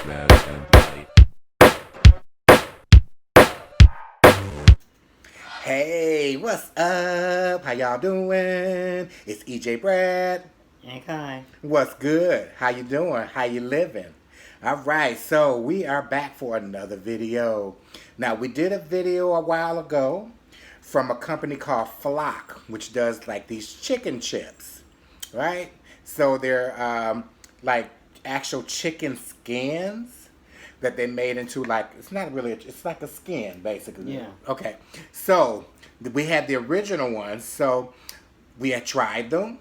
smash and bite. Hey, what's up? How y'all doing? It's EJ Brad. Okay. What's good? How you doing? How you living? All right, so we are back for another video. Now, we did a video a while ago from a company called Flock, which does like these chicken chips, right? So they're like actual chicken skins that they made into like, it's not really, it's like a skin basically. Yeah. Okay, so we had the original ones, so we had tried them.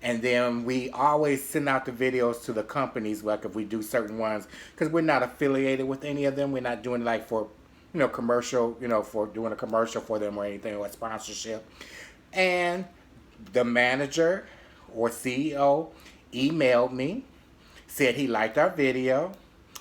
And then we always send out the videos to the companies, like if we do certain ones, because we're not affiliated with any of them. We're not doing like for, commercial, for doing a commercial for them or anything or a sponsorship. And the manager or CEO emailed me, said he liked our video,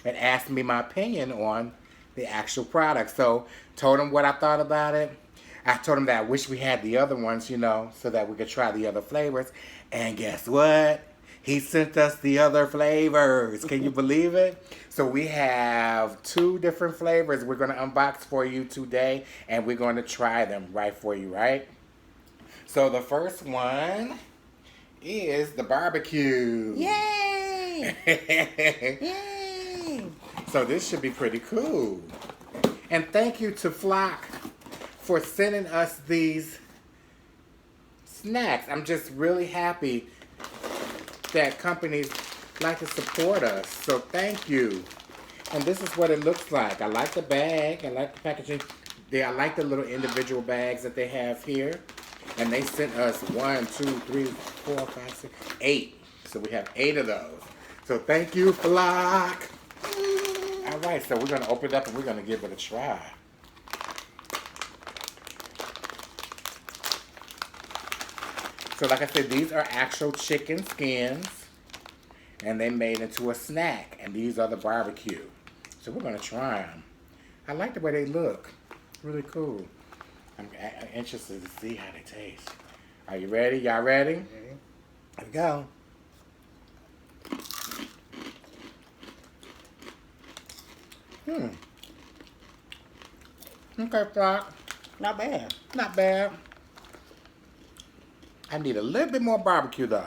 and asked me my opinion on the actual product. So told him what I thought about it. I told him that I wish we had the other ones, so that we could try the other flavors. And guess what? He sent us the other flavors. Can you believe it? So we have 2 different flavors we're going to unbox for you today. And we're going to try them right for you, right? So the first one is the barbecue. Yay! Yay! So this should be pretty cool. And thank you to Flock for sending us these snacks. I'm just really happy that companies like to support us. So thank you. And this is what it looks like. I like the bag. I like the packaging. I like the little individual bags that they have here. And they sent us 1, 2, 3, 4, 5, 6, 8. So we have 8 of those. So thank you, Flock. All right, so we're going to open it up and we're going to give it a try. So like I said, these are actual chicken skins, and they made into a snack, and these are the barbecue. So we're going to try them. I like the way they look. Really cool. I'm interested to see how they taste. Are you ready? Y'all ready? Okay. Here we go. Okay, Flock. Not bad. Not bad. I need a little bit more barbecue though.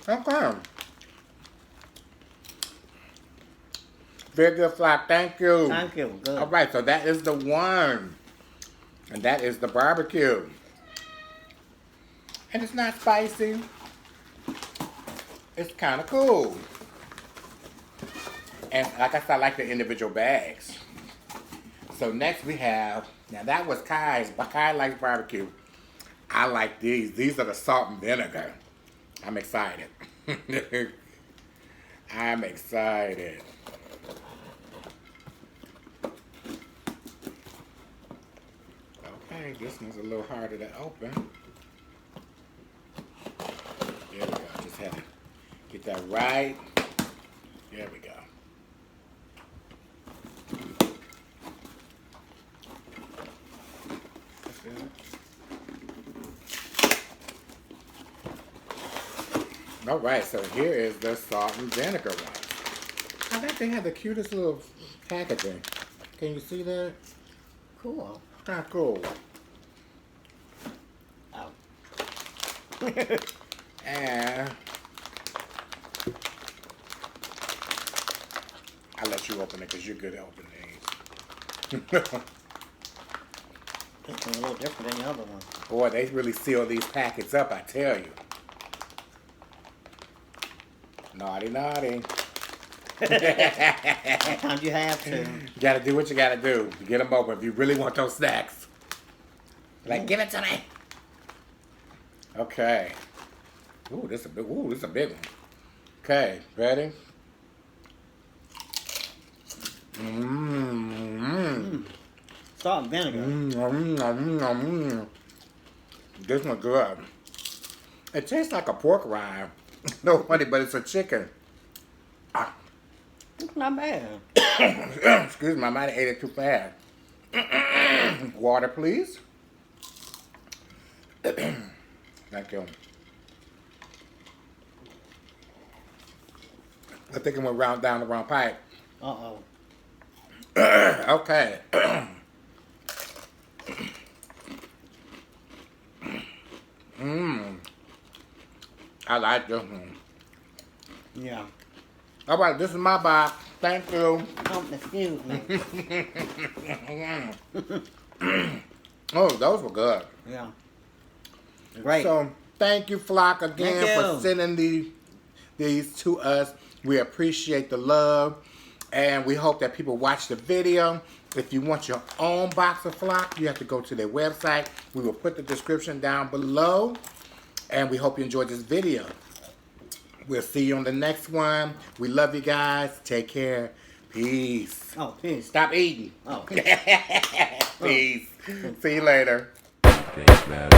Okay. Very good, Flock. Thank you. Thank you. Good. All right, so that is the one. And that is the barbecue. And it's not spicy. It's kind of cool. And like I said, I like the individual bags. So next we have, now that was Kai's, but Kai likes barbecue. I like these. These are the salt and vinegar. I'm excited. I'm excited. Okay, this one's a little harder to open. There we go. Just had to get that right. There we go. All right, so here is the salt and vinegar one. I think they have the cutest little packaging. Can you see that? Cool. Kind of cool. Oh. And I'll let you open it because you're good at opening these. This one's a little different than the other one. Boy, they really seal these packets up, I tell you. Naughty, naughty. Sometimes you have to. You gotta do what you gotta do to get them open if you really want those snacks. Like, give it to me. Okay. Ooh, this is a big one. Okay, ready? Salt and vinegar. This one's good. It tastes like a pork rind. No funny, but it's a chicken. It's not bad. Excuse me, I might have ate it too fast. Water, please. Thank you. I think it went down the wrong pipe. Uh-oh. Okay. I like this one. Yeah. All right, this is my box. Thank you. Excuse me. Oh, those were good. Yeah. Great. So, thank you, Flock, again Thank for you. sending these to us. We appreciate the love, and we hope that people watch the video. If you want your own box of Flock, you have to go to their website. We will put the description down below, and we hope you enjoyed this video. We'll see you on the next one. We love you guys. Take care. Peace. Oh, peace. Stop eating. Oh. Peace. See you later. Thanks, man.